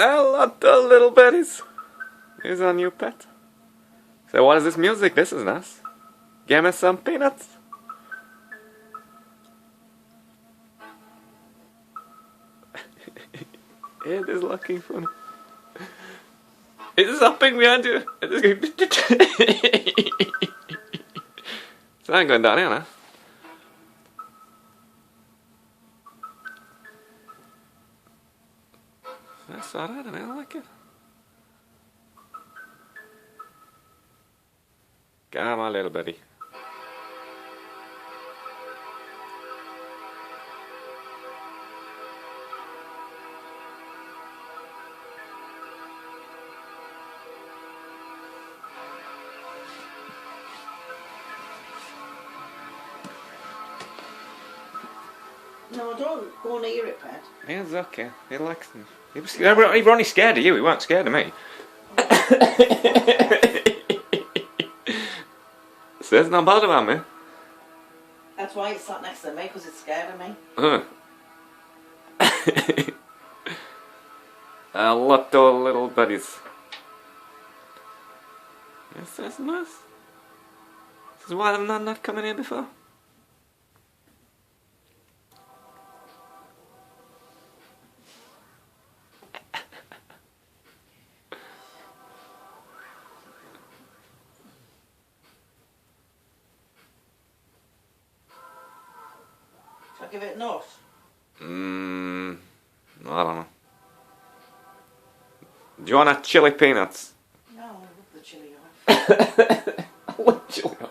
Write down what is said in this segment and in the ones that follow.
Hello, little berries. Here's our new pet. So what is this music? This is nice. Give me some peanuts. It is looking funny. It's hopping behind you. It's not going down here now. That's alright, I like it. Come on, little buddy. No, don't go near it, Pat. He's okay. He likes me. He was only scared of you. He weren't scared of me. Says not bad about me. That's why it's sat next to me, because it's scared of me. A lot of little buddies. Yes, that's nice. This is why I'm not coming here before. Shall I give it a nut? I don't know. Do you want chili peanuts? No, I love the chili off. I love chili off.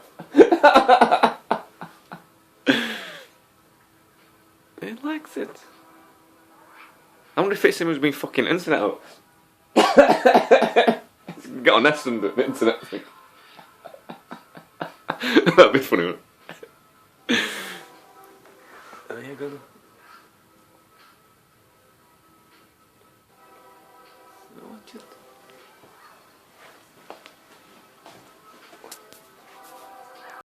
He likes it. I wonder if it's him who's been fucking internet up. He's got a nest under the internet thing. That'd be funny, wouldn't it? There you go. I want you to